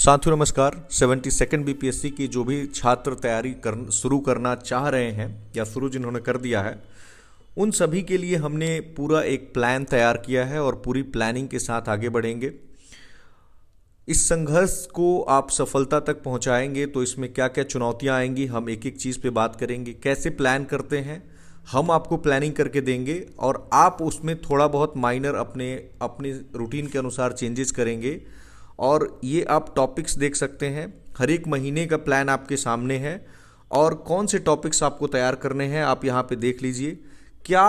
साथियों नमस्कार। 72nd BPSC की जो भी छात्र तैयारी शुरू करना चाह रहे हैं या शुरू जिन्होंने कर दिया है, उन सभी के लिए हमने पूरा एक प्लान तैयार किया है और पूरी प्लानिंग के साथ आगे बढ़ेंगे। इस संघर्ष को आप सफलता तक पहुंचाएंगे तो इसमें क्या क्या चुनौतियां आएंगी, हम एक एक चीज़ पे बात करेंगे। कैसे प्लान करते हैं, हम आपको प्लानिंग करके देंगे और आप उसमें थोड़ा बहुत माइनर अपने अपने रूटीन के अनुसार चेंजेस करेंगे। और ये आप टॉपिक्स देख सकते हैं, हर एक महीने का प्लान आपके सामने है और कौन से टॉपिक्स आपको तैयार करने हैं आप यहाँ पे देख लीजिए। क्या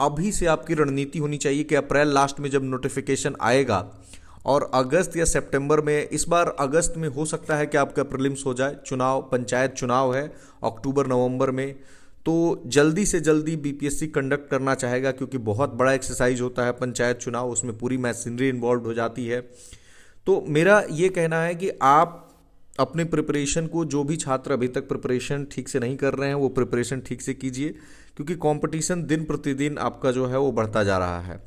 अभी से आपकी रणनीति होनी चाहिए कि अप्रैल लास्ट में जब नोटिफिकेशन आएगा और अगस्त या सितंबर में, इस बार अगस्त में हो सकता है कि आपका प्रीलिम्स हो जाए, चुनाव पंचायत चुनाव है अक्टूबर नवंबर में, तो जल्दी से जल्दी बीपीएससी कंडक्ट करना चाहेगा क्योंकि बहुत बड़ा एक्सरसाइज होता है पंचायत चुनाव, उसमें पूरी मशीनरी इन्वॉल्व हो जाती है। तो मेरा ये कहना है कि आप अपने प्रिपरेशन को, जो भी छात्र अभी तक प्रिपरेशन ठीक से नहीं कर रहे हैं वो प्रिपरेशन ठीक से कीजिए क्योंकि कंपटीशन दिन प्रतिदिन आपका जो है वो बढ़ता जा रहा है।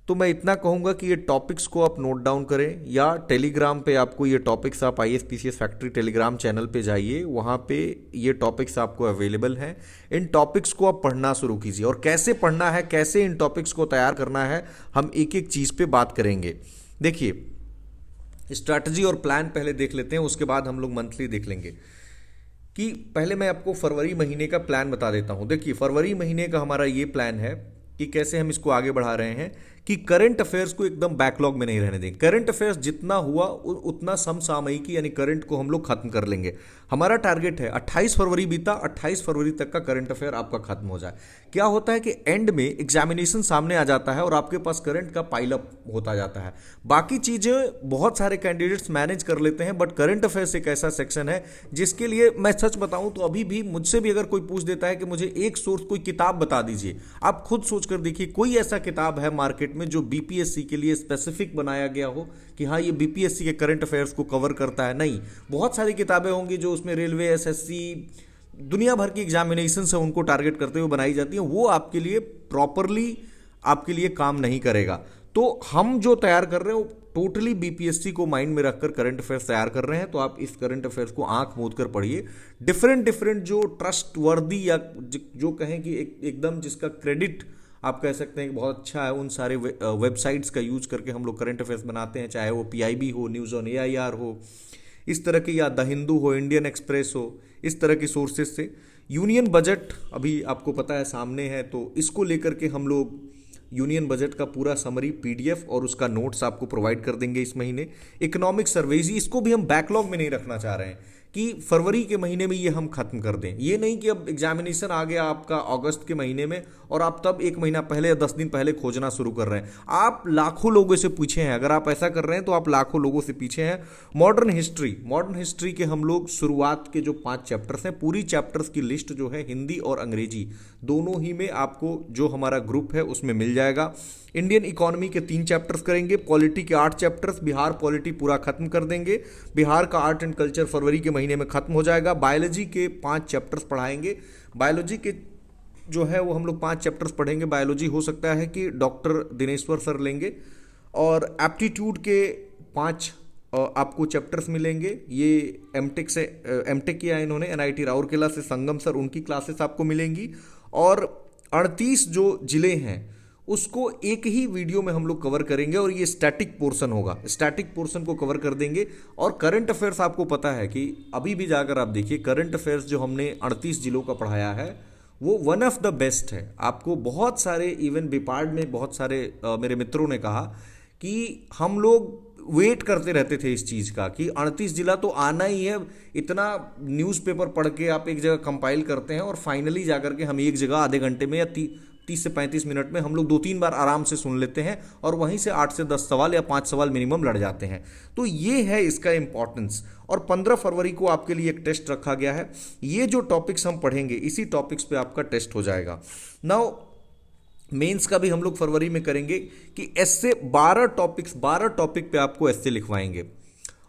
तो मैं इतना कहूँगा कि ये टॉपिक्स को आप नोट डाउन करें या टेलीग्राम पे आपको ये टॉपिक्स, आप IAS PCS factory Telegram channel पे जाइए, वहाँ पे ये टॉपिक्स आपको अवेलेबल हैं। इन टॉपिक्स को आप पढ़ना शुरू कीजिए और कैसे पढ़ना है, कैसे इन टॉपिक्स को तैयार करना है, हम एक एक चीज़ पे बात करेंगे। देखिए, स्ट्रैटेजी और प्लान पहले देख लेते हैं, उसके बाद हम लोग मंथली देख लेंगे। कि पहले मैं आपको फरवरी महीने का प्लान बता देता हूं। देखिए, फरवरी महीने का हमारा ये प्लान है कि कैसे हम इसको आगे बढ़ा रहे हैं कि करंट अफेयर्स को एकदम बैकलॉग में नहीं रहने देंगे। करंट अफेयर्स जितना हुआ उतना समसामयिकी यानी करंट को हम लोग खत्म कर लेंगे। हमारा टारगेट है 28 फरवरी बीता, 28 फरवरी तक का करंट अफेयर आपका खत्म हो जाए। क्या होता है कि एंड में एग्जामिनेशन सामने आ जाता है और आपके पास करंट का पाइलअप होता जाता है। बाकी चीज़ें बहुत सारे कैंडिडेट्स मैनेज कर लेते हैं, बट करंट अफेयर्स एक ऐसा सेक्शन है जिसके लिए मैं सच बताऊं तो अभी भी मुझसे भी अगर कोई पूछ देता है कि मुझे एक सोर्स, कोई किताब बता दीजिए, आप खुद सोच कर देखिए कोई ऐसा किताब है मार्केट में जो बीपीएससी के लिए स्पेसिफिक बनाया गया हो कि हाँ ये बीपीएससी के करंट अफेयर्स को कवर करता है? नहीं। बहुत सारी किताबें होंगी जो उसमें रेलवे, एसएससी, दुनिया भर की एग्जामिनेशन से उनको टारगेट करते हुए बनाई जाती है, वो आपके लिए प्रॉपरली आपके लिए काम नहीं करेगा। तो हम जो तैयार कर रहे हैं वो टोटली बीपीएससी को माइंड में रखकर करंट अफेयर्स तैयार कर रहे हैं। तो आप इस करंट अफेयर्स को आंख मूंद कर पढ़िए। डिफरेंट जो ट्रस्ट वर्दी या जो कहें कि एकदम जिसका क्रेडिट आप कह सकते हैं कि बहुत अच्छा है, उन सारे वेबसाइट्स का यूज करके हम लोग करंट अफेयर्स बनाते हैं, चाहे वो पीआईबी हो, न्यूज़ ऑन एआईआर हो, इस तरह की, या द हिंदू हो, इंडियन एक्सप्रेस हो, इस तरह की सोर्सेज से। यूनियन बजट अभी आपको पता है सामने है, तो इसको लेकर के हम लोग यूनियन बजट का पूरा समरी पीडीएफ और उसका नोट्स आपको प्रोवाइड कर देंगे इस महीने। इकोनॉमिक सर्वेज, इसको भी हम बैकलॉग में नहीं रखना चाह रहे हैं कि फरवरी के महीने में ये हम खत्म कर दें। ये नहीं कि अब एग्जामिनेशन आ गया आपका अगस्त के महीने में और आप तब एक महीना पहले या 10 दिन पहले खोजना शुरू कर रहे हैं। आप लाखों लोगों से पीछे हैं, अगर आप ऐसा कर रहे हैं तो आप लाखों लोगों से पीछे हैं। मॉडर्न हिस्ट्री के हम लोग शुरुआत के जो 5 चैप्टर्स हैं, पूरी चैप्टर्स की लिस्ट जो है हिंदी और अंग्रेजी दोनों ही में आपको जो हमारा ग्रुप है उसमें मिल जाएगा। इंडियन इकोनॉमी के 3 चैप्टर्स करेंगे, पॉलिटी के 8 चैप्टर्स, बिहार पॉलिटी पूरा खत्म कर देंगे, बिहार का आर्ट एंड कल्चर फरवरी के महीने में खत्म हो जाएगा। बायोलॉजी के 5 चैप्टर्स पढ़ाएंगे। बायोलॉजी के जो है वो हम लोग 5 चैप्टर्स पढ़ेंगे। बायोलॉजी हो सकता है कि डॉक्टर दिनेश्वर सर लेंगे। और एप्टीट्यूड के 5 आपको चैप्टर्स मिलेंगे। ये एमटेक किया है इन्होंने एनआईटी राउरकेला से, संगम सर, उनकी क्लासेस आपको मिलेंगी। और 38 जो जिले हैं उसको एक ही वीडियो में हम लोग कवर करेंगे और ये स्टैटिक पोर्शन होगा, स्टैटिक पोर्शन को कवर कर देंगे। और करंट अफेयर्स आपको पता है कि अभी भी जाकर आप देखिए, करंट अफेयर्स जो हमने 38 जिलों का पढ़ाया है वो वन ऑफ द बेस्ट है। आपको बहुत सारे, इवन बिपार्ड में बहुत सारे मेरे मित्रों ने कहा कि हम लोग वेट करते रहते थे इस चीज़ का कि 38 जिला तो आना ही है। इतना न्यूज़पेपर पढ़ के आप एक जगह कंपाइल करते हैं और फाइनली जाकर के हम एक जगह आधे घंटे में या 30 से 35 मिनट में हम लोग 2-3 बार आराम से सुन लेते हैं और वहीं से 8 से 10 सवाल या 5 सवाल मिनिमम लड़ जाते हैं। तो ये है इसका इंपॉर्टेंस। और 15 फरवरी को आपके लिए एक टेस्ट रखा गया है। ये जो टॉपिक्स हम पढ़ेंगे इसी टॉपिक्स पे आपका टेस्ट हो जाएगा। नाउ मेंस का भी हम लोग फरवरी में करेंगे कि ऐसे 12 टॉपिक पे आपको ऐसे लिखवाएंगे।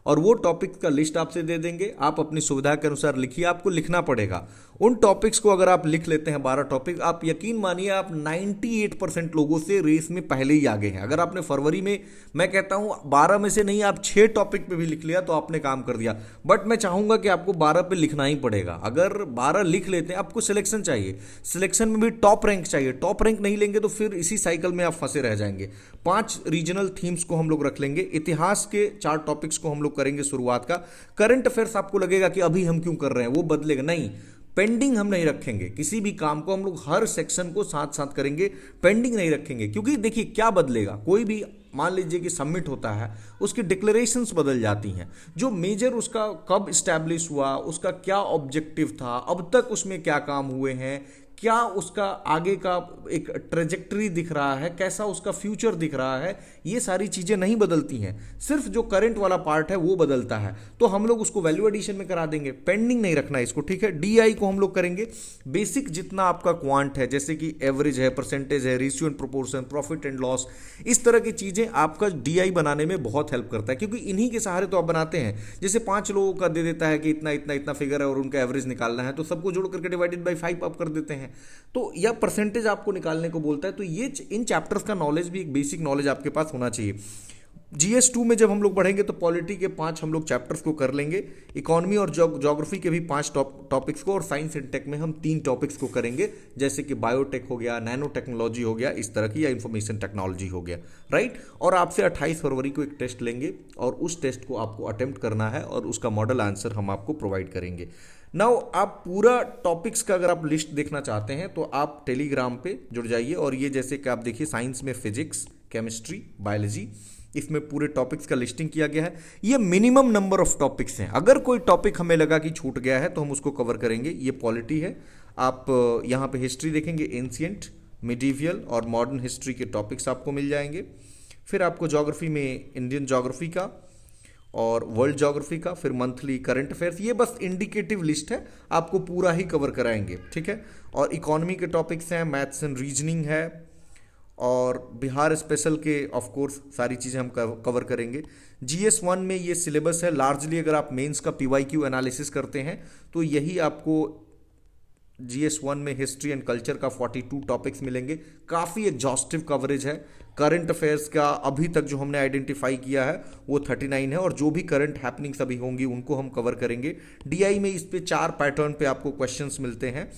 और वो टॉपिक्स का लिस्ट आपसे दे देंगे, आप अपनी सुविधा के अनुसार लिखिए, आपको लिखना पड़ेगा उन टॉपिक्स को। अगर आप लिख लेते हैं 12 टॉपिक, आप यकीन मानिए आप 98% लोगों से रेस में पहले ही आगे हैं। अगर आपने फरवरी में, मैं कहता हूं 12 में से नहीं, आप 6 टॉपिक पे भी लिख लिया तो आपने काम कर दिया। बट मैं चाहूंगा कि आपको 12 पे लिखना ही पड़ेगा। अगर 12 लिख लेते हैं, आपको सिलेक्शन चाहिए, सिलेक्शन में भी टॉप रैंक चाहिए। टॉप रैंक नहीं लेंगे तो फिर इसी साइकिल में आप फंसे रह जाएंगे। 5 रीजनल थीम्स को हम लोग रख लेंगे, इतिहास के 4 टॉपिक्स को हम लोग करेंगे शुरुआत का। करंट अफेयर्स आपको लगेगा कि अभी हम क्यों कर रहे हैं, वो बदलेगा नहीं, पेंडिंग हम नहीं रखेंगे। किसी भी काम को हम लोग हर सेक्शन को साथ साथ करेंगे, पेंडिंग नहीं रखेंगे। क्योंकि देखिए क्या बदलेगा, कोई भी मान लीजिए कि सबमिट होता है, उसकी डिक्लेरेशंस बदल जाती हैं। जो मेजर उसका कब इस्टेब्लिश हुआ, उसका क्या ऑब्जेक्टिव था, अब तक उसमें क्या काम हुए हैं, क्या उसका आगे का एक ट्रेजेक्टरी दिख रहा है, कैसा उसका फ्यूचर दिख रहा है, ये सारी चीज़ें नहीं बदलती हैं। सिर्फ जो करंट वाला पार्ट है वो बदलता है, तो हम लोग उसको वैल्यू एडिशन में करा देंगे, पेंडिंग नहीं रखना है इसको, ठीक है। डीआई को हम लोग करेंगे बेसिक, जितना आपका क्वांट है, जैसे कि एवरेज है, परसेंटेज है, ratio and proportion, profit and loss, इस तरह की चीज़ें आपका डीआई बनाने में बहुत हेल्प करता है, क्योंकि इन्हीं के सहारे तो आप बनाते हैं। जैसे 5 लोगों का दे देता है कि इतना इतना इतना फिगर है और उनका एवरेज निकालना है, तो सबको जोड़ करके डिवाइडेड बाई 5 आप कर देते हैं, तो यह परसेंटेज आपको निकालने को बोलता है। तो ये इन चैप्टर्स का नॉलेज भी, एक बेसिक नॉलेज आपके पास होना चाहिए। GS2 में जब हम लोग बढ़ेंगे तो पॉलिटी के 5 हम लोग चैप्टर्स को कर लेंगे, इकोनॉमी और ज्योग्राफी के भी 5 टॉपिक्स को, और साइंस एंड टेक में हम 3 टॉपिक्स को करेंगे, जैसे कि बायोटेक हो गया, नैनो टेक्नोलॉजी हो गया, इस तरह की, या इंफॉर्मेशन टेक्नोलॉजी हो गया, राइट। और आपसे 28 फरवरी को एक टेस्ट लेंगे और उस टेस्ट को आपको अटेम्प्ट करना है और उसका मॉडल आंसर हम आपको प्रोवाइड करेंगे। नाउ आप पूरा टॉपिक्स का अगर आप लिस्ट देखना चाहते हैं तो आप टेलीग्राम पे जुड़ जाइए, और ये जैसे कि आप देखिए साइंस में फिजिक्स, केमिस्ट्री, बायोलॉजी, इसमें पूरे टॉपिक्स का लिस्टिंग किया गया है। ये मिनिमम नंबर ऑफ टॉपिक्स हैं, अगर कोई टॉपिक हमें लगा कि छूट गया है तो हम उसको कवर करेंगे। ये पॉलिटी है, आप यहाँ पे हिस्ट्री देखेंगे, एंशिएंट, मिडीवियल और मॉडर्न हिस्ट्री के टॉपिक्स आपको मिल जाएंगे। फिर आपको ज्योग्राफी में इंडियन ज्योग्राफी का और वर्ल्ड ज्योग्राफी का, फिर मंथली करंट अफेयर्स, ये बस इंडिकेटिव लिस्ट है, आपको पूरा ही कवर कराएंगे, ठीक है। और इकोनॉमी के टॉपिक्स हैं, मैथ्स एंड रीजनिंग है, और बिहार स्पेशल के ऑफ कोर्स सारी चीज़ें हम कवर करेंगे। GS1 में ये सिलेबस है लार्जली। अगर आप मेंस का PYQ एनालिसिस करते हैं तो यही आपको GS1 में हिस्ट्री एंड कल्चर का 42 टॉपिक्स मिलेंगे, काफ़ी एग्जॉस्टिव कवरेज है। करंट अफेयर्स का अभी तक जो हमने आइडेंटिफाई किया है वो 39 है, और जो भी करंट हैपनिंग्स अभी होंगी उनको हम कवर करेंगे। DI में इस पे 4 पैटर्न पे आपको क्वेश्चंस मिलते हैं।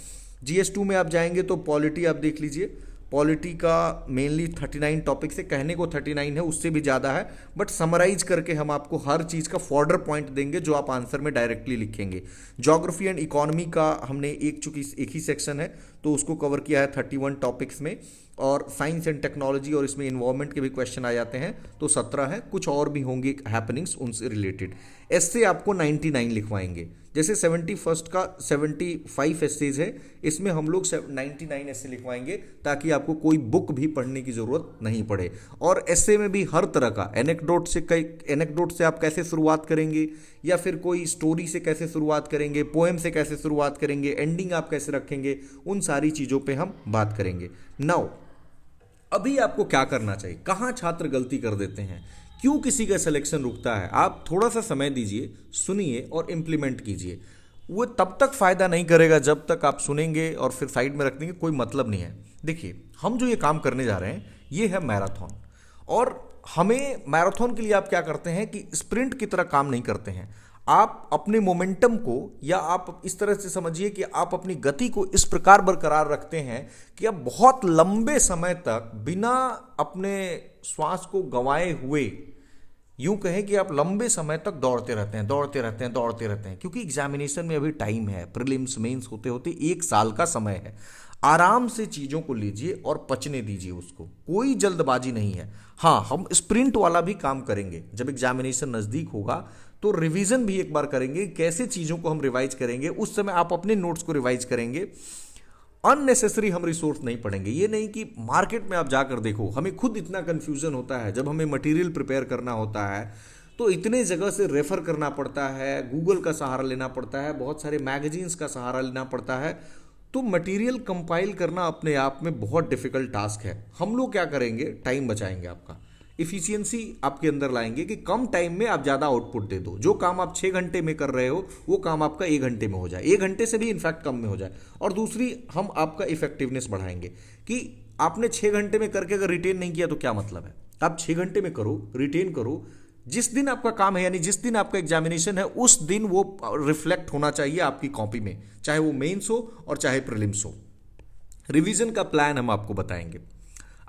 GS2 में आप जाएंगे तो पॉलिटी आप देख लीजिए, पॉलिटी का मेनली 39 टॉपिक से, कहने को 39 है, उससे भी ज़्यादा है, बट समराइज करके हम आपको हर चीज़ का फॉर्डर पॉइंट देंगे जो आप आंसर में डायरेक्टली लिखेंगे। ज्योग्राफी एंड इकोनॉमी का हमने एक ही सेक्शन है तो उसको कवर किया है 31 टॉपिक्स में, और साइंस एंड टेक्नोलॉजी और इसमें इन्वायरमेंट के भी क्वेश्चन आ जाते हैं तो 17 है, कुछ और भी होंगे हैपनिंग्स उनसे रिलेटेड। एस्से आपको 99 लिखवाएंगे, जैसे 71st का 75 एस्सेज है, इसमें हम लोग 99 एस्से लिखवाएंगे ताकि आपको कोई बुक भी पढ़ने की ज़रूरत नहीं पड़े। और एस्से में भी हर तरह का एनेक्डोट से आप कैसे शुरुआत करेंगे, या फिर कोई स्टोरी से कैसे शुरुआत करेंगे, पोएम से कैसे शुरुआत करेंगे, एंडिंग आप कैसे रखेंगे, उन सारी चीज़ों पे हम बात करेंगे। नाउ अभी आपको क्या करना चाहिए, कहाँ छात्र गलती कर देते हैं, क्यों किसी का सिलेक्शन रुकता है, आप थोड़ा सा समय दीजिए, सुनिए और इम्प्लीमेंट कीजिए। वो तब तक फ़ायदा नहीं करेगा जब तक आप सुनेंगे और फिर साइड में रख देंगे, कोई मतलब नहीं है। देखिए हम जो ये काम करने जा रहे हैं ये है मैराथन, और हमें मैराथन के लिए आप क्या करते हैं कि स्प्रिंट की तरह काम नहीं करते हैं। आप अपने मोमेंटम को, या आप इस तरह से समझिए कि आप अपनी गति को इस प्रकार बरकरार रखते हैं कि आप बहुत लंबे समय तक बिना अपने श्वास को गंवाए हुए, यूं कहें कि आप लंबे समय तक दौड़ते रहते हैं, क्योंकि एग्जामिनेशन में अभी टाइम है, प्रीलिम्स मेंस होते होते 1 साल का समय है। आराम से चीज़ों को लीजिए और पचने दीजिए उसको, कोई जल्दबाजी नहीं है। हाँ, हम स्प्रिंट वाला भी काम करेंगे, जब एग्जामिनेशन नज़दीक होगा तो रिवीजन भी एक बार करेंगे, कैसे चीज़ों को हम रिवाइज करेंगे, उस समय आप अपने नोट्स को रिवाइज करेंगे। अननेसेसरी हम रिसोर्स नहीं पढ़ेंगे। ये नहीं कि मार्केट में आप जाकर देखो, हमें खुद इतना कन्फ्यूज़न होता है जब हमें मटेरियल प्रिपेयर करना होता है, तो इतने जगह से रेफ़र करना पड़ता है, गूगल का सहारा लेना पड़ता है, बहुत सारे मैगजीन्स का सहारा लेना पड़ता है, तो मटेरियल कंपाइल करना अपने आप में बहुत डिफ़िकल्ट टास्क है। हम लोग क्या करेंगे, टाइम बचाएंगे आपका। इफिशियंसी आपके अंदर लाएंगे कि कम टाइम में आप ज़्यादा आउटपुट दे दो। जो काम आप 6 घंटे में कर रहे हो वो काम आपका 1 घंटे में हो जाए, 1 घंटे से भी इनफैक्ट कम में हो जाए। और दूसरी, हम आपका इफेक्टिवनेस बढ़ाएंगे कि आपने 6 घंटे में करके अगर रिटेन नहीं किया तो क्या मतलब है। आप 6 घंटे में करो, रिटेन करो। जिस दिन आपका काम है, यानी जिस दिन आपका एग्जामिनेशन है, उस दिन वो रिफ्लेक्ट होना चाहिए आपकी कॉपी में, चाहे वो मेंस हो और चाहे प्रीलिम्स हो। रिवीजन का प्लान हम आपको बताएंगे।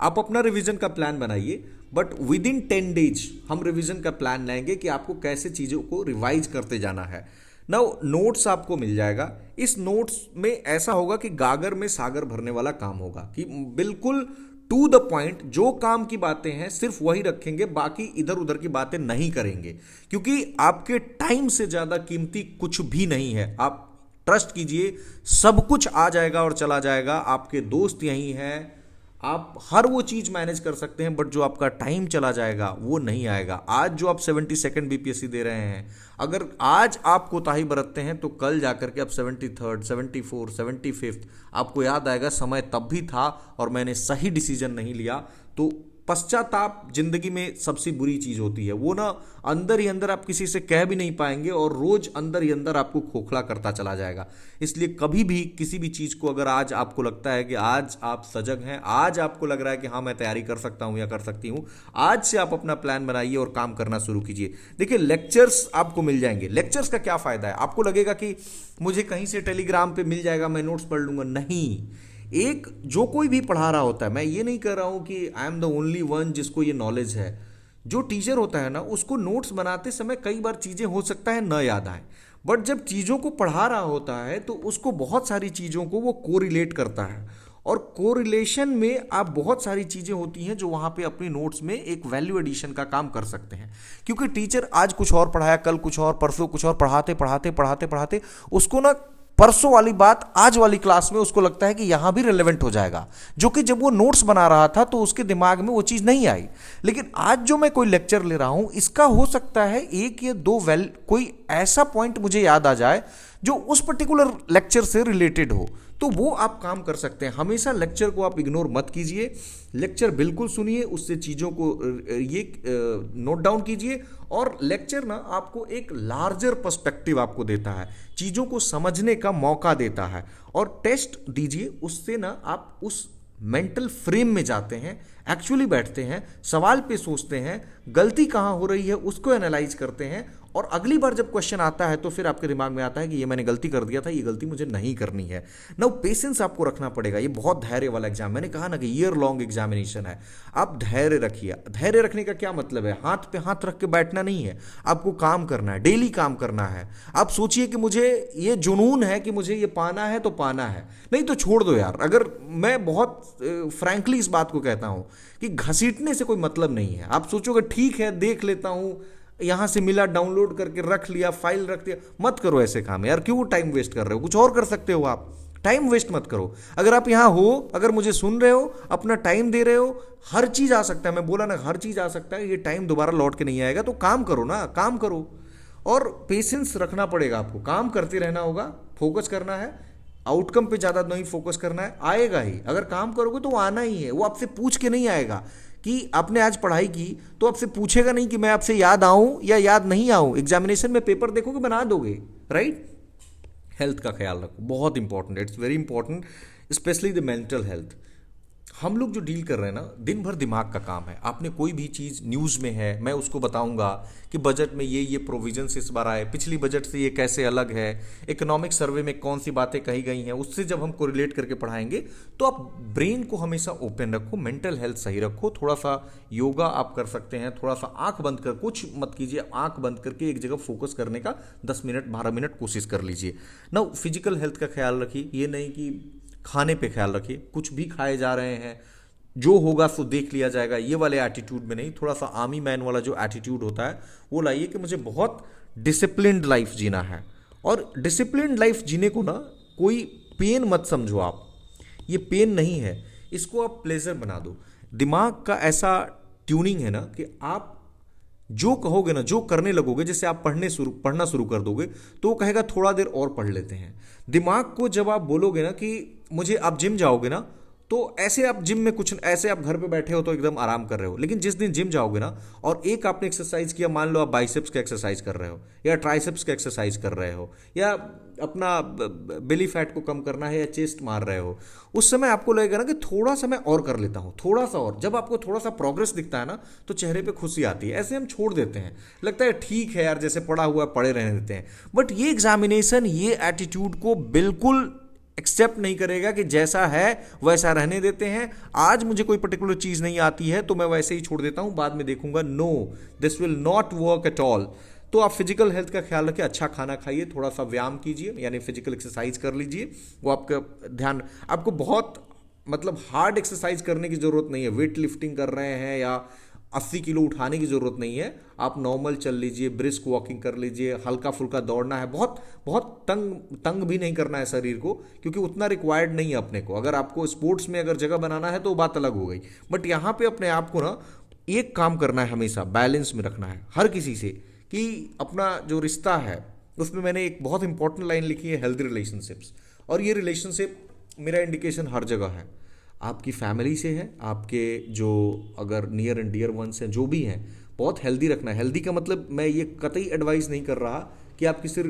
आप अपना रिवीजन का प्लान बनाइए, बट विद इन 10 डेज हम रिवीजन का प्लान लाएंगे कि आपको कैसे चीज़ों को रिवाइज करते जाना है। नाउ नोट्स आपको मिल जाएगा। इस नोट्स में ऐसा होगा कि गागर में सागर भरने वाला काम होगा, कि बिल्कुल टू द पॉइंट, जो काम की बातें हैं सिर्फ वही रखेंगे, बाकी इधर उधर की बातें नहीं करेंगे, क्योंकि आपके टाइम से ज़्यादा कीमती कुछ भी नहीं है। आप ट्रस्ट कीजिए, सब कुछ आ जाएगा और चला जाएगा। आपके दोस्त यहीं हैं, आप हर वो चीज़ मैनेज कर सकते हैं, बट जो आपका टाइम चला जाएगा वो नहीं आएगा। आज जो आप 72nd बीपीएससी दे रहे हैं, अगर आज आप कोताही बरतते हैं तो कल जाकर के आप 73rd, 74, 75th आपको याद आएगा समय तब भी था और मैंने सही डिसीजन नहीं लिया। तो पश्चाताप जिंदगी में सबसे बुरी चीज होती है, वो ना अंदर ही अंदर आप किसी से कह भी नहीं पाएंगे और रोज अंदर ही अंदर आपको खोखला करता चला जाएगा। इसलिए कभी भी किसी भी चीज को, अगर आज आपको लगता है कि आज आप सजग हैं, आज आपको लग रहा है कि हाँ मैं तैयारी कर सकता हूं या कर सकती हूं, आज से आप अपना प्लान बनाइए और काम करना शुरू कीजिए। देखिए, लेक्चर्स आपको मिल जाएंगे। लेक्चर्स का क्या फायदा है? आपको लगेगा कि मुझे कहीं से टेलीग्राम पे मिल जाएगा, मैं नोट्स पढ़ लूंगा। नहीं, एक जो कोई भी पढ़ा रहा होता है, मैं ये नहीं कह रहा हूं कि I am the only one जिसको ये नॉलेज है। जो टीचर होता है ना, उसको नोट्स बनाते समय कई बार चीज़ें हो सकता है न याद आए, बट जब चीज़ों को पढ़ा रहा होता है तो उसको बहुत सारी चीज़ों को वो कोरिलेट करता है, और कोरिलेशन में आप बहुत सारी चीज़ें होती हैं जो वहाँ पे अपनी नोट्स में एक वैल्यू एडिशन का काम कर सकते हैं। क्योंकि टीचर आज कुछ और पढ़ाया, कल कुछ और, परसों कुछ और, पढ़ाते पढ़ाते पढ़ाते पढ़ाते उसको ना परसों वाली बात आज वाली क्लास में उसको लगता है कि यहां भी रिलेवेंट हो जाएगा, जो कि जब वो नोट्स बना रहा था तो उसके दिमाग में वो चीज़ नहीं आई। लेकिन आज जो मैं कोई लेक्चर ले रहा हूं, इसका हो सकता है एक या दो कोई ऐसा पॉइंट मुझे याद आ जाए जो उस पर्टिकुलर लेक्चर से रिलेटेड हो, तो वो आप काम कर सकते हैं। हमेशा लेक्चर को आप इग्नोर मत कीजिए, लेक्चर बिल्कुल सुनिए, उससे चीज़ों को ये नोट डाउन कीजिए। और लेक्चर ना आपको एक लार्जर पर्सपेक्टिव आपको देता है, चीज़ों को समझने का मौका देता है। और टेस्ट दीजिए, उससे ना आप उस मेंटल फ्रेम में जाते हैं, एक्चुअली बैठते हैं, सवाल पे सोचते हैं, गलती कहाँ हो रही है उसको एनालाइज करते हैं, और अगली बार जब क्वेश्चन आता है तो फिर आपके दिमाग में आता है कि ये मैंने गलती कर दिया था, ये गलती मुझे नहीं करनी है। नाउ पेशेंस आपको रखना पड़ेगा। ये बहुत धैर्य वाला एग्जाम, मैंने कहा ना कि ईयर लॉन्ग एग्जामिनेशन है। आप धैर्य रखिए। धैर्य रखने का क्या मतलब है? हाथ पे हाथ रख के बैठना नहीं है, आपको काम करना है, डेली काम करना है। आप सोचिए कि मुझे ये जुनून है कि मुझे ये पाना है तो पाना है, नहीं तो छोड़ दो यार। अगर मैं बहुत फ्रैंकली इस बात को कहता हूं कि घसीटने से कोई मतलब नहीं है। आप सोचोगे ठीक है देख लेता हूं, यहां से मिला डाउनलोड करके रख लिया, फाइल रख दिया, मत करो ऐसे काम यार। क्यों टाइम वेस्ट कर रहे हो? कुछ और कर सकते हो आप, टाइम वेस्ट मत करो। अगर आप यहां हो, अगर मुझे सुन रहे हो, अपना टाइम दे रहे हो, हर चीज आ सकता है, मैं बोला ना हर चीज आ सकता है, ये टाइम दोबारा लौट के नहीं आएगा। तो काम करो ना, काम करो। और पेशेंस रखना पड़ेगा आपको, काम करते रहना होगा, फोकस करना है, आउटकम पे ज़्यादा नहीं फोकस करना है। आएगा ही, अगर काम करोगे तो वो आना ही है। वो आपसे पूछ के नहीं आएगा कि आपने आज पढ़ाई की, तो आपसे पूछेगा नहीं कि मैं आपसे याद आऊं या याद नहीं आऊं। एग्जामिनेशन में पेपर देखोगे, बना दोगे, राइट। हेल्थ का ख्याल रखो, बहुत important, it's very important, specially the mental health. हम लोग जो डील कर रहे हैं ना, दिन भर दिमाग का काम है। आपने कोई भी चीज़ न्यूज़ में है, मैं उसको बताऊंगा कि बजट में ये प्रोविजंस इस बार आए, पिछली बजट से ये कैसे अलग है, इकोनॉमिक सर्वे में कौन सी बातें कही गई हैं, उससे जब हम कोरिलेट करके पढ़ाएंगे तो आप ब्रेन को हमेशा ओपन रखो, मेंटल हेल्थ सही रखो। थोड़ा सा योगा आप कर सकते हैं, थोड़ा सा आंख बंद कर, कुछ मत कीजिए, आंख बंद करके एक जगह फोकस करने का 10 मिनट 12 मिनट कोशिश कर लीजिए ना। फिजिकल हेल्थ का ख्याल रखिए, ये नहीं कि खाने पे ख्याल रखिए, कुछ भी खाए जा रहे हैं, जो होगा सो देख लिया जाएगा, ये वाले एटीट्यूड में नहीं। थोड़ा सा आर्मी मैन वाला जो एटीट्यूड होता है वो लाइए कि मुझे बहुत डिसिप्लिन्ड लाइफ जीना है। और डिसिप्लिन्ड लाइफ जीने को ना कोई पेन मत समझो आप, ये पेन नहीं है, इसको आप प्लेजर बना दो। दिमाग का ऐसा ट्यूनिंग है ना कि आप जो कहोगे ना, जो करने लगोगे, जैसे आप पढ़ना शुरू कर दोगे तो वो कहेगा थोड़ा देर और पढ़ लेते हैं। दिमाग को जब आप बोलोगे ना कि मुझे, आप जिम जाओगे ना, तो ऐसे आप जिम में कुछ ऐसे आप घर पे बैठे हो तो एकदम आराम कर रहे हो, लेकिन जिस दिन जिम जाओगे ना और एक आपने एक्सरसाइज किया, मान लो आप बाइसेप्स का एक्सरसाइज कर रहे हो या ट्राइसेप्स का एक्सरसाइज कर रहे हो या अपना बेली फैट को कम करना है या चेस्ट मार रहे हो, उस समय आपको लगेगा ना कि थोड़ा सा मैं और कर लेता हूँ, थोड़ा सा और। जब आपको थोड़ा सा प्रोग्रेस दिखता है ना तो चेहरे पे खुशी आती है। ऐसे हम छोड़ देते हैं, लगता है ठीक है यार, जैसे पड़ा हुआ पड़े रहने देते हैं। बट ये एग्जामिनेशन ये एटीट्यूड को बिल्कुल एक्सेप्ट नहीं करेगा कि जैसा है वैसा रहने देते हैं। आज मुझे कोई पर्टिकुलर चीज़ नहीं आती है तो मैं वैसे ही छोड़ देता हूँ, बाद में देखूंगा। No, this will not work at all. तो आप फिजिकल हेल्थ का ख्याल रखें, अच्छा खाना खाइए, थोड़ा सा व्यायाम कीजिए यानी फिजिकल एक्सरसाइज कर लीजिए। वो आपका ध्यान, आपको बहुत मतलब हार्ड एक्सरसाइज करने की ज़रूरत नहीं है। वेट लिफ्टिंग कर रहे हैं या 80 किलो उठाने की ज़रूरत नहीं है। आप नॉर्मल चल लीजिए, ब्रिस्क वॉकिंग कर लीजिए, हल्का फुल्का दौड़ना है। बहुत बहुत तंग भी नहीं करना है शरीर को, क्योंकि उतना रिक्वायर्ड नहीं है अपने को। अगर आपको स्पोर्ट्स में अगर जगह बनाना है तो बात अलग हो गई। बट यहाँ पे अपने आप को ना एक काम करना है, हमेशा बैलेंस में रखना है हर किसी से, कि अपना जो रिश्ता है उसमें मैंने एक बहुत इंपॉर्टेंट लाइन लिखी है, हेल्दी रिलेशनशिप्स। और ये रिलेशनशिप मेरा इंडिकेशन हर जगह है, आपकी फैमिली से है, आपके जो अगर नियर एंड डियर वंस हैं जो भी हैं, बहुत हेल्दी रखना है। हेल्दी का मतलब मैं ये कतई एडवाइस नहीं कर रहा कि आप किसी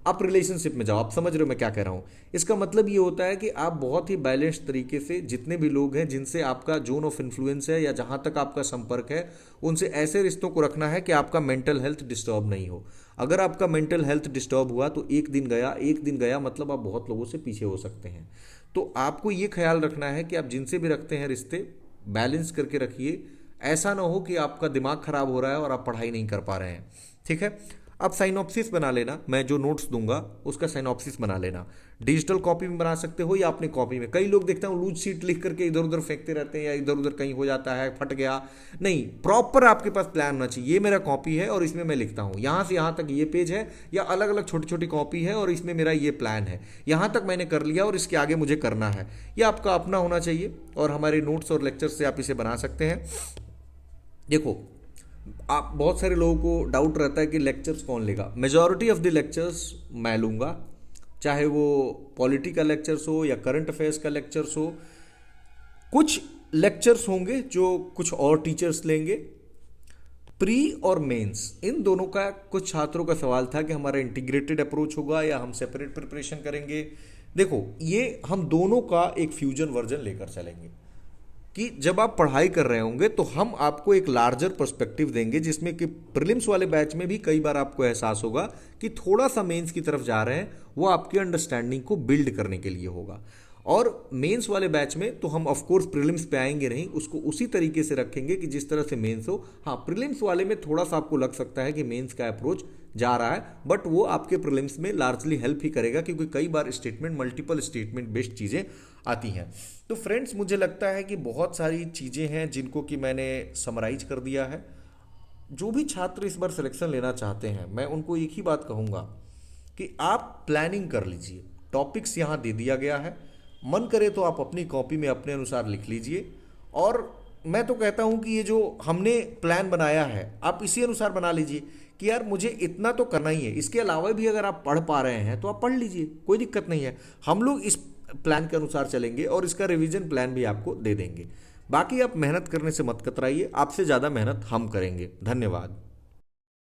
आप रिलेशनशिप में जाओ, आप समझ रहे हो मैं क्या कह रहा हूँ। इसका मतलब ये होता है कि आप बहुत ही बैलेंस तरीके से जितने भी लोग हैं जिनसे आपका जोन ऑफ इन्फ्लुएंस है या जहाँ तक आपका संपर्क है, उनसे ऐसे रिश्तों को रखना है कि आपका मेंटल हेल्थ डिस्टर्ब नहीं हो। अगर आपका मेंटल हेल्थ डिस्टर्ब हुआ तो एक दिन गया मतलब आप बहुत लोगों से पीछे हो सकते हैं। तो आपको ये ख्याल रखना है कि आप जिनसे भी रखते हैं रिश्ते बैलेंस करके रखिए। ऐसा ना हो कि आपका दिमाग खराब हो रहा है और आप पढ़ाई नहीं कर पा रहे हैं। ठीक है, अब साइनॉप्सिस बना लेना, मैं जो नोट्स दूंगा उसका साइनॉप्सिस बना लेना। डिजिटल कॉपी में बना सकते हो या अपने कॉपी में। कई लोग देखते हैं लूज शीट लिख करके इधर उधर फेंकते रहते हैं या इधर उधर कहीं हो जाता है, फट गया। नहीं, प्रॉपर आपके पास प्लान होना चाहिए। ये मेरा कॉपी है और इसमें मैं लिखता हूँ, यहाँ से यहाँ तक ये पेज है, या अलग अलग छोटी छोटी कॉपी है और इसमें मेरा ये प्लान है, यहाँ तक मैंने कर लिया और इसके आगे मुझे करना है। ये आपका अपना होना चाहिए और हमारे नोट्स और लेक्चर्स से आप इसे बना सकते हैं। देखो, आप बहुत सारे लोगों को डाउट रहता है कि लेक्चर्स कौन लेगा। मेजॉरिटी ऑफ द लेक्चर्स मैं लूँगा, चाहे वो पॉलिटी का लेक्चर्स हो या करंट अफेयर्स का लेक्चर्स हो। कुछ लेक्चर्स होंगे जो कुछ और टीचर्स लेंगे। प्री और मेंस इन दोनों का कुछ छात्रों का सवाल था कि हमारा इंटीग्रेटेड अप्रोच होगा या हम सेपरेट प्रिपरेशन करेंगे। देखो, ये हम दोनों का एक फ्यूजन वर्जन लेकर चलेंगे कि जब आप पढ़ाई कर रहे होंगे तो हम आपको एक लार्जर पर्सपेक्टिव देंगे, जिसमें कि प्रीलिम्स वाले बैच में भी कई बार आपको एहसास होगा कि थोड़ा सा मेंस की तरफ जा रहे हैं। वो आपकी अंडरस्टैंडिंग को बिल्ड करने के लिए होगा। और मेंस वाले बैच में तो हम ऑफ कोर्स प्रीलिम्स पे आएंगे नहीं, उसको उसी तरीके से रखेंगे कि जिस तरह से मेंस हो। हाँ, प्रीलिम्स वाले में थोड़ा सा आपको लग सकता है कि मेंस का अप्रोच जा रहा है, बट वो आपके प्रीलिम्स में लार्जली हेल्प ही करेगा, क्योंकि कई बार स्टेटमेंट मल्टीपल स्टेटमेंट बेस्ड चीज़ें आती हैं। तो फ्रेंड्स, मुझे लगता है कि बहुत सारी चीज़ें हैं जिनको कि मैंने समराइज कर दिया है। जो भी छात्र इस बार सिलेक्शन लेना चाहते हैं, मैं उनको एक ही बात कहूँगा कि आप प्लानिंग कर लीजिए। टॉपिक्स यहाँ दे दिया गया है, मन करे तो आप अपनी कॉपी में अपने अनुसार लिख लीजिए। और मैं तो कहता हूँ कि ये जो हमने प्लान बनाया है आप इसी अनुसार बना लीजिए कि यार मुझे इतना तो करना ही है, इसके अलावा भी अगर आप पढ़ पा रहे हैं तो आप पढ़ लीजिए, कोई दिक्कत नहीं है। हम लोग इस प्लान के अनुसार चलेंगे और इसका रिवीजन प्लान भी आपको दे देंगे। बाकी आप मेहनत करने से मत कतराइए, आपसे ज़्यादा मेहनत हम करेंगे। धन्यवाद।